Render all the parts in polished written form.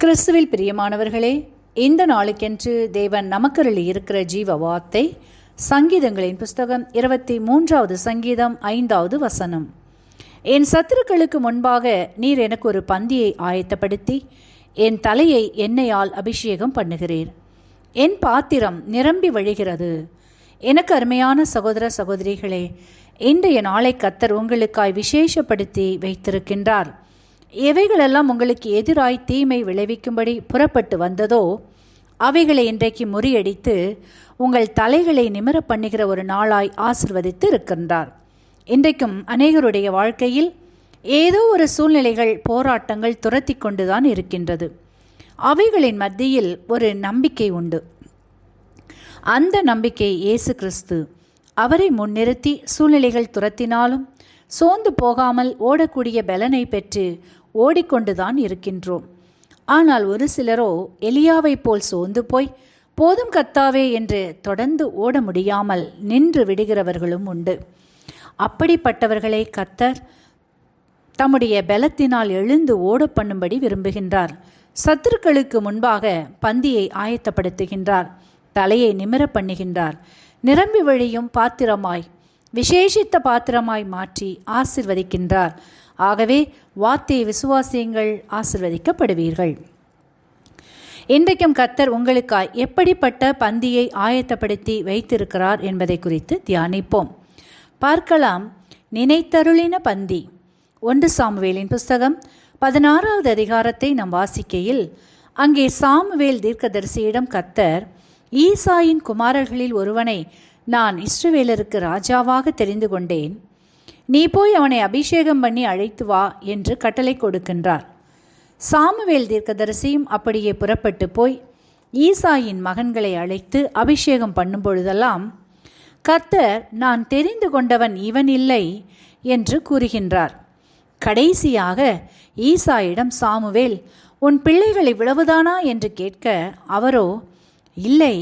கிறிஸ்துவில் பிரியமானவர்களே, இந்த நாளுக்கென்று தேவன் நமக்கருளி இருக்கிற ஜீவ வார்த்தை சங்கீதங்களின் புஸ்தகம் 23வது சங்கீதம் 5வது வசனம். என் சத்துருக்களுக்கு முன்பாக நீர் எனக்கு ஒரு பந்தியை ஆயத்தப்படுத்தி என் தலையை எண்ணெயால் அபிஷேகம் பண்ணுகிறீர். என் பாத்திரம் நிரம்பி வழிகிறது. எனக்கு அருமையான சகோதர சகோதரிகளே, இன்றைய நாளை கர்த்தர் உங்களுக்காய் விசேஷப்படுத்தி வைத்திருக்கின்றார். எவைகளெல்லாம் உங்களுக்கு எதிராய் தீமை விளைவிக்கும்படி புறப்பட்டு வந்ததோ அவைகளை இன்றைக்கு முறியடித்து உங்கள் தலைகளை நிமிர பண்ணுகிற ஒரு நாளாய் ஆசிர்வதித்து இருக்கின்றார். இன்றைக்கும் அநேகருடைய வாழ்க்கையில் ஏதோ ஒரு சூழ்நிலைகள், போராட்டங்கள் துரத்தி கொண்டுதான் இருக்கின்றது. அவைகளின் மத்தியில் ஒரு நம்பிக்கை உண்டு. அந்த நம்பிக்கை இயேசு கிறிஸ்து. அவரை முன்னிறுத்தி சூழ்நிலைகள் துரத்தினாலும் சோர்ந்து போகாமல் ஓடக்கூடிய பலனை பெற்று ஓடிக்கொண்டுதான் இருக்கின்றோம். ஆனால் ஒரு சிலரோ எலியாவை போல் சோர்ந்து போய் போதும் கர்த்தாவே என்று தொடர்ந்து ஓட முடியாமல் நின்று விடுகிறவர்களும் உண்டு. அப்படிப்பட்டவர்களை கர்த்தர் தம்முடைய பலத்தினால் எழுந்து ஓட பண்ணும்படி விரும்புகின்றார். சத்துருக்களுக்கு முன்பாக பந்தியை ஆயத்தப்படுத்துகின்றார். தலையை நிமிர பண்ணுகின்றார். நிரம்பி வழியும் பாத்திரமாய், விசேஷித்த பாத்திரமாய் மாற்றி ஆசிர்வதிக்கின்றார். ஆகவே வார்த்தையை விசுவாசியுங்கள், ஆசிர்வதிக்கப்படுவீர்கள். இன்றைக்கும் கர்த்தர் உங்களுக்காய் எப்படிப்பட்ட பந்தியை ஆயத்தப்படுத்தி வைத்திருக்கிறார் என்பதை குறித்து தியானிப்போம். பார்க்கலாம். நினைத்தருளின பந்தி. 1 சாமுவேலின் புஸ்தகம் 16வது அதிகாரத்தை நாம் வாசிக்கையில், அங்கே சாமுவேல் தீர்க்கதரிசியிடம் கர்த்தர், ஈசாயின் குமாரர்களில் ஒருவனை நான் இஸ்ரவேலருக்கு ராஜாவாக தெரிந்து கொண்டேன். நீ போய் அவனை அபிஷேகம் பண்ணி அழைத்து வா என்று கட்டளை கொடுக்கின்றார். சாமுவேல் தீர்க்கதரிசியும் அப்படியே புறப்பட்டு போய் ஈசாயின் மகன்களை அழைத்து அபிஷேகம் பண்ணும் பொழுதெல்லாம் கர்த்தர், நான் தெரிந்து கொண்டவன் இவன் இல்லை என்று கூறுகின்றார். கடைசியாக ஈசாயிடம் சாமுவேல், உன் பிள்ளைகள் இவ்வளவுதானா என்று கேட்க, அவரோ, இல்லை,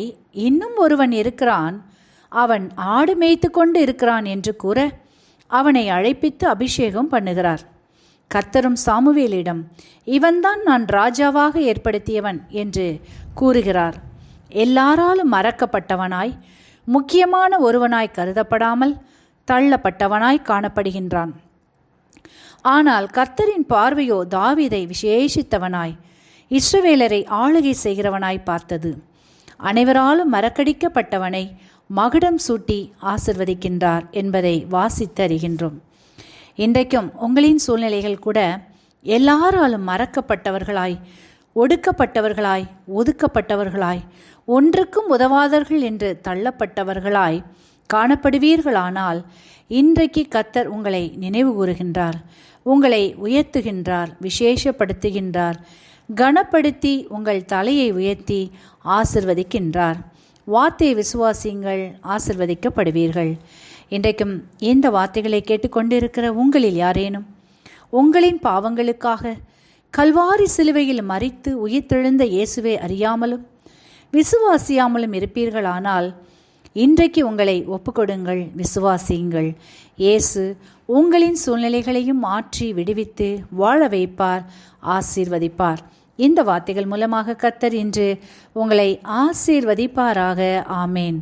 இன்னும் ஒருவன் இருக்கிறான், அவன் ஆடு மேய்த்து கொண்டு இருக்கிறான் என்று கூற அவனை அழைப்பித்து அபிஷேகம் பண்ணுகிறார். கர்த்தரும் சாமுவேலிடம், இவன்தான் நான் ராஜாவாக ஏற்படுத்தியவன் என்று கூறுகிறார். எல்லாராலும் மறக்கப்பட்டவனாய், முக்கியமான ஒருவனாய் கருதப்படாமல் தள்ளப்பட்டவனாய் காணப்படுகின்றான். ஆனால் கர்த்தரின் பார்வையோ தாவீதை விசேஷித்தவனாய், இஸ்ரவேலரை ஆளுகை செய்கிறவனாய் பார்த்தது. அனைவராலும் மறக்கடிக்கப்பட்டவனை மகுடம் சூட்டி ஆசிர்வதிக்கின்றார் என்பதை வாசித்து அறிகின்றோம். இன்றைக்கும் உங்களின் சூழ்நிலைகள் கூட எல்லாராலும் மறக்கப்பட்டவர்களாய், ஒடுக்கப்பட்டவர்களாய், ஒதுக்கப்பட்டவர்களாய், ஒன்றுக்கும் உதவாதவர்கள் என்று தள்ளப்பட்டவர்களாய் காணப்படுவீர்களானால், இன்றைக்கு கர்த்தர் உங்களை நினைவு கூறுகின்றார், உங்களை உயர்த்துகின்றார், விசேஷப்படுத்துகின்றார், கனப்படுத்தி உங்கள் தலையை உயர்த்தி ஆசிர்வதிக்கின்றார். வார்த்தையை விசுவாசியுங்கள், ஆசிர்வதிக்கப்படுவீர்கள். இன்றைக்கும் இந்த வார்த்தைகளை கேட்டுக்கொண்டிருக்கிற உங்களில் யாரேனும் உங்களின் பாவங்களுக்காக கல்வாரி சிலுவையில் மரித்து உயிர்த்தெழுந்த இயேசுவை அறியாமலும் விசுவாசியாமலும் இருப்பீர்களானால், இன்றைக்கு உங்களை ஒப்புக்கொடுங்கள், விசுவாசியுங்கள். இயேசு உங்களின் சூழ்நிலைகளையும் மாற்றி விடுவித்து வாழ வைப்பார், ஆசீர்வதிப்பார். இந்த வார்த்தைகள் மூலமாக கர்த்தர் இன்று உங்களை ஆசீர்வதிப்பாராக. ஆமேன்.